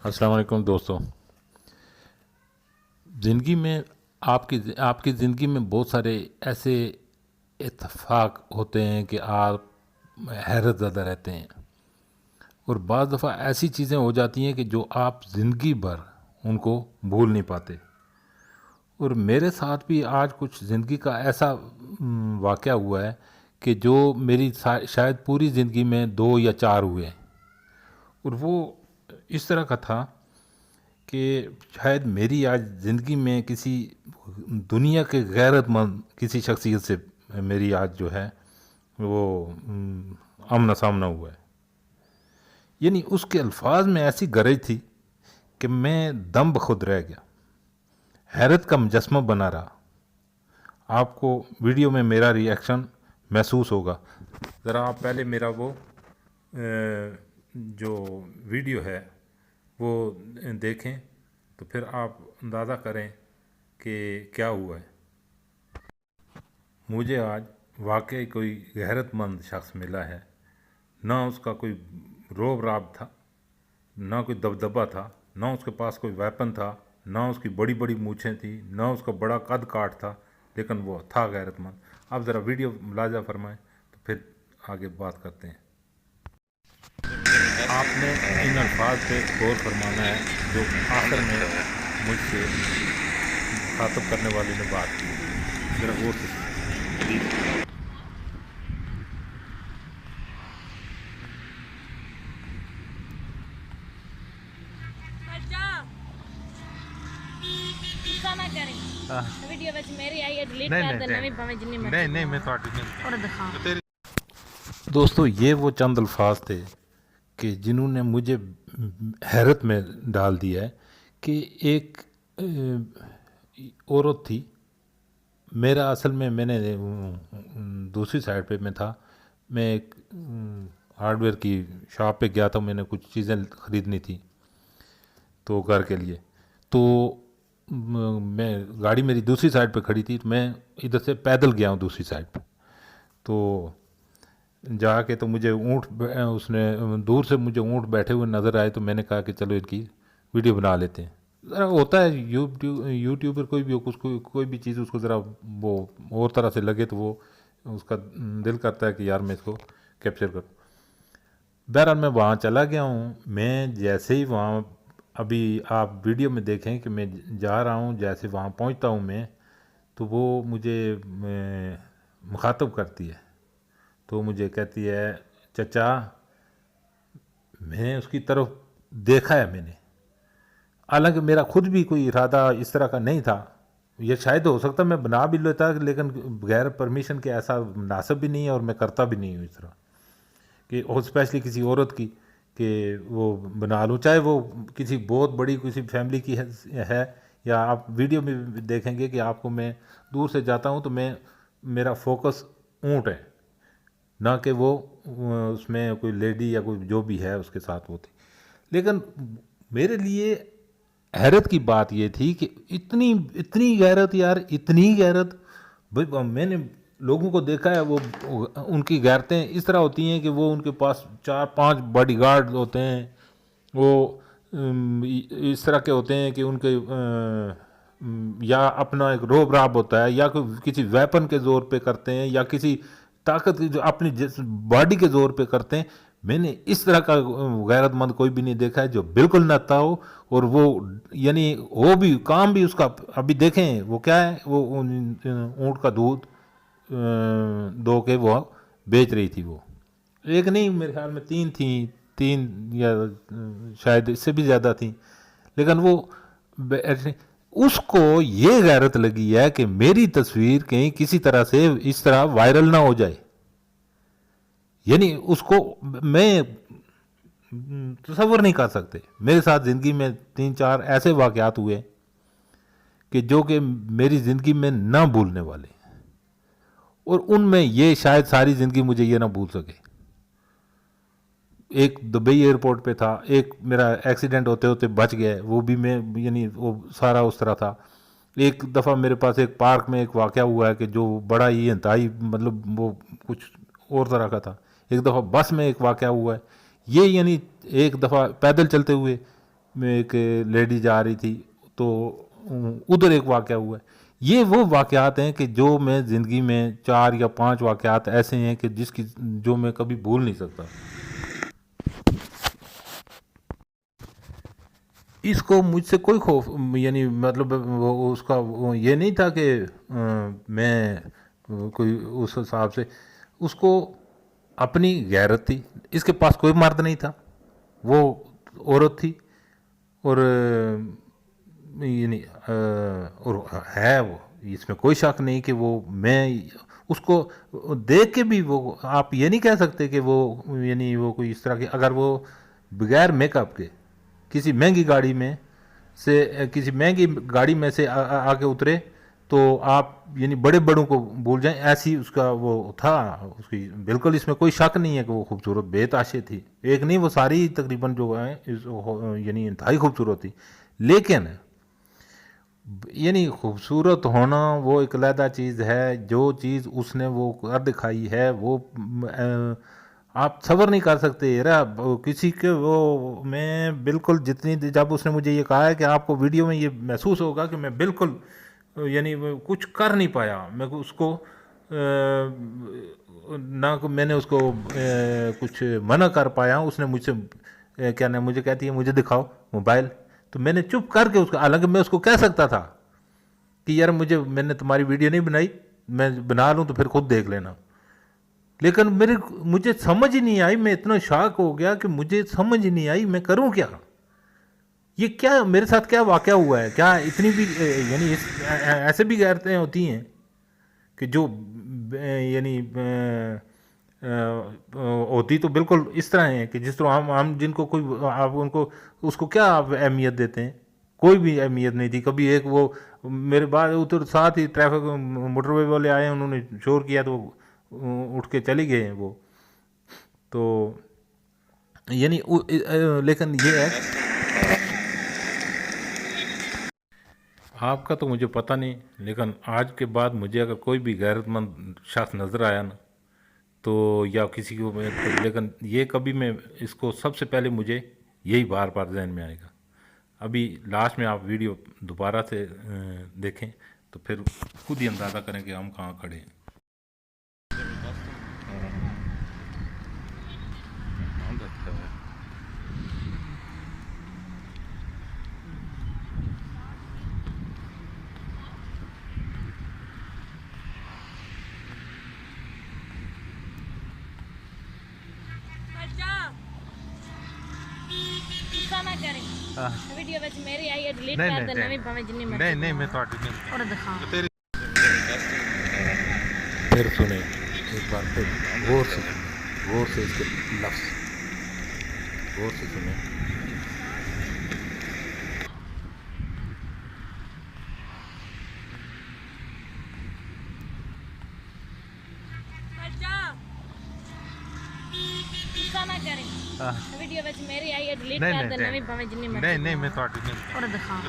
السلام علیکم دوستو. زندگی میں آپ کی زندگی میں بہت سارے ایسے اتفاق ہوتے ہیں کہ آپ حیرت زدہ رہتے ہیں، اور بعض دفعہ ایسی چیزیں ہو جاتی ہیں کہ جو آپ زندگی بھر ان کو بھول نہیں پاتے. اور میرے ساتھ بھی آج کچھ زندگی کا ایسا واقعہ ہوا ہے کہ جو میری شاید پوری زندگی میں 2 یا 4 ہوئے ہیں. اور وہ اس طرح کا تھا کہ شاید میری آج زندگی میں کسی دنیا کے غیرت مند کسی شخصیت سے میری آج جو ہے وہ آمنا سامنا ہوا ہے. یعنی اس کے الفاظ میں ایسی گرج تھی کہ میں دم بخود رہ گیا، حیرت کا مجسمہ بنا رہا. آپ کو ویڈیو میں میرا ری ایکشن محسوس ہوگا. ذرا آپ پہلے میرا وہ جو ویڈیو ہے وہ دیکھیں تو پھر آپ اندازہ کریں کہ کیا ہوا ہے. مجھے آج واقعی کوئی غیرت مند شخص ملا ہے. نہ اس کا کوئی روب راب تھا، نہ کوئی دبدبہ تھا، نہ اس کے پاس کوئی ویپن تھا، نہ اس کی بڑی بڑی مونچھیں تھیں، نہ اس کا بڑا قد کاٹ تھا، لیکن وہ تھا غیرت مند. آپ ذرا ویڈیو ملاحظہ فرمائیں تو پھر آگے بات کرتے ہیں. آپ نے ان الفاظ پہ غور فرمانا ہے جو آخر میں مجھ سے مخاطب کرنے والے نے بات کی. ذرا غور سے دوستو یہ وہ چند الفاظ تھے کہ جنہوں نے مجھے حیرت میں ڈال دیا ہے کہ ایک عورت تھی. میرا اصل میں نے دوسری سائڈ پہ میں تھا. میں ایک ہارڈ ویئر کی شاپ پہ گیا تھا. میں نے کچھ چیزیں خریدنی تھی تو گھر کے لیے. تو میں گاڑی میری دوسری سائڈ پہ کھڑی تھی. میں ادھر سے پیدل گیا ہوں دوسری سائڈ پہ. تو جا کے تو مجھے اونٹ اس نے دور سے مجھے اونٹ بیٹھے ہوئے نظر آئے. تو میں نے کہا کہ چلو ان کی ویڈیو بنا لیتے ہیں. ذرا ہوتا ہے یوٹیوبر کوئی بھی کوئی بھی چیز اس کو ذرا وہ اور طرح سے لگے تو وہ اس کا دل کرتا ہے کہ یار میں اس کو کیپچر کروں. بہرحال میں وہاں چلا گیا ہوں. میں جیسے ہی وہاں ابھی آپ ویڈیو میں دیکھیں کہ میں جا رہا ہوں، جیسے وہاں پہنچتا ہوں میں تو وہ مجھے مخاطب کرتی ہے. تو مجھے کہتی ہے چچا. میں اس کی طرف دیکھا ہے میں نے، حالانکہ میرا خود بھی کوئی ارادہ اس طرح کا نہیں تھا. یہ شاید ہو سکتا میں بنا بھی لیتا، لیکن بغیر پرمیشن کے ایسا مناسب بھی نہیں ہے اور میں کرتا بھی نہیں ہوں اس طرح کہ اور اسپیشلی کسی عورت کی کہ وہ بنا لوں، چاہے وہ کسی بہت بڑی کسی فیملی کی ہے. یا آپ ویڈیو میں دیکھیں گے کہ آپ کو میں دور سے جاتا ہوں تو میرا فوکس اونٹ ہے، نہ کہ وہ اس میں کوئی لیڈی یا کوئی جو بھی ہے اس کے ساتھ وہ تھی. لیکن میرے لیے حیرت کی بات یہ تھی کہ اتنی غیرت یار، اتنی غیرت. میں نے لوگوں کو دیکھا ہے وہ ان کی غیرتیں اس طرح ہوتی ہیں کہ وہ ان کے پاس 4-5 باڈی گارڈ ہوتے ہیں. وہ اس طرح کے ہوتے ہیں کہ ان کے یا اپنا ایک روب راب ہوتا ہے، یا کسی ویپن کے زور پہ کرتے ہیں، یا کسی طاقت کی جو اپنی باڈی کے زور پہ کرتے ہیں. میں نے اس طرح کا غیرت مند کوئی بھی نہیں دیکھا ہے جو بالکل نہ تھا ہو. اور وہ یعنی وہ بھی کام بھی اس کا ابھی دیکھیں وہ کیا ہے، وہ اونٹ کا دودھ دو کے وہ بیچ رہی تھی. وہ ایک نہیں، میرے خیال میں 3 تھیں، 3 یا شاید اس سے بھی زیادہ تھیں. لیکن وہ اس کو یہ غیرت لگی ہے کہ میری تصویر کہیں کسی طرح سے اس طرح وائرل نہ ہو جائے. یعنی اس کو میں تصور نہیں کر سکتے. میرے ساتھ زندگی میں 3-4 ایسے واقعات ہوئے کہ جو کہ میری زندگی میں نہ بھولنے والے، اور ان میں یہ شاید ساری زندگی مجھے یہ نہ بھول سکے. ایک دبئی ایئرپورٹ پہ تھا. ایک میرا ایکسیڈنٹ ہوتے ہوتے بچ گیا، وہ بھی میں یعنی وہ سارا اس طرح تھا. ایک دفعہ میرے پاس ایک پارک میں ایک واقعہ ہوا ہے کہ جو بڑا ہی انتہائی مطلب وہ کچھ اور طرح کا تھا. ایک دفعہ بس میں ایک واقعہ ہوا ہے. یہ یعنی ایک دفعہ پیدل چلتے ہوئے میں ایک لیڈی جا رہی تھی تو ادھر ایک واقعہ ہوا ہے. یہ وہ واقعات ہیں کہ جو میں زندگی میں 4 یا 5 واقعات ایسے ہیں کہ جو میں کبھی بھول نہیں سکتا. اس کو مجھ سے کوئی خوف یعنی مطلب اس کا یہ نہیں تھا کہ میں کوئی اس حساب سے اس کو اپنی غیرت تھی. اس کے پاس کوئی مرد نہیں تھا, وہ عورت تھی اور یعنی اور ہے وہ, اس میں کوئی شک نہیں کہ وہ میں اس کو دیکھ کے بھی وہ آپ یہ نہیں کہہ سکتے کہ وہ یعنی وہ کوئی اس طرح کی, اگر وہ بغیر میک اپ کے کسی مہنگی گاڑی میں سے آ کے اترے تو آپ یعنی بڑے بڑوں کو بھول جائیں, ایسی اس کا وہ تھا. اس کی بالکل اس میں کوئی شک نہیں ہے کہ وہ خوبصورت بے تاشے تھی, ایک نہیں وہ ساری تقریباً جو ہیں یعنی انتہائی خوبصورت تھی. لیکن یعنی خوبصورت ہونا وہ ایک علیحدہ چیز ہے. جو چیز اس نے وہ کر دکھائی ہے وہ آپ صبر نہیں کر سکتے. کسی کے وہ میں بالکل جتنی جب اس نے مجھے یہ کہا ہے کہ آپ کو ویڈیو میں یہ محسوس ہوگا کہ میں بالکل یعنی کچھ کر نہیں پایا, میں اس کو نہ میں نے اس کو کچھ منع کر پایا. اس نے مجھ سے کیا نا مجھے کہتی ہے مجھے دکھاؤ موبائل, تو میں نے چپ کر کے اس کو, حالانکہ میں اس کو کہہ سکتا تھا کہ یار میں نے تمہاری ویڈیو نہیں بنائی, میں بنا لوں تو پھر خود دیکھ لینا. لیکن مجھے سمجھ ہی نہیں آئی, میں اتنا شاک ہو گیا کہ مجھے سمجھ ہی نہیں آئی میں کروں کیا, یہ کیا میرے ساتھ کیا واقعہ ہوا ہے. کیا اتنی بھی یعنی ایسے بھی غیرتیں ہوتی ہیں کہ جو یعنی ہوتی تو بالکل اس طرح ہیں کہ جس طرح ہم جن کو کوئی آپ ان کو اس کو کیا آپ اہمیت دیتے ہیں, کوئی بھی اہمیت نہیں تھی کبھی. ایک وہ میرے بعد ادھر ساتھ ہی ٹریفک موٹر وے والے آئے, انہوں نے شور کیا تو اٹھ کے چلی گئے ہیں وہ تو یعنی. لیکن یہ ہے آپ کا تو مجھے پتہ نہیں, لیکن آج کے بعد مجھے اگر کوئی بھی غیرت مند شخص نظر آیا نا تو یا کسی کو لیکن یہ کبھی میں اس کو سب سے پہلے مجھے یہی بار بار ذہن میں آئے گا. ابھی لاسٹ میں آپ ویڈیو دوبارہ سے دیکھیں تو پھر خود ہی اندازہ کریں کہ ہم کہاں کھڑے ہیں. ویڈیو وچ میری آئی ہے ڈیلیٹ کر دے نویں بھاویں جنی مرضی. نہیں میں تواڈی نہیں اور دکھا تیری پھر سنیں ایک بار پھر غور سے اس کے لفظ غور سے سنیں. ویڈیو وچ میری آئی ہے ڈیلیٹ کر دے نویں بھاویں جنی مرضی. نہیں میں تواڈی نہیں اور دکھا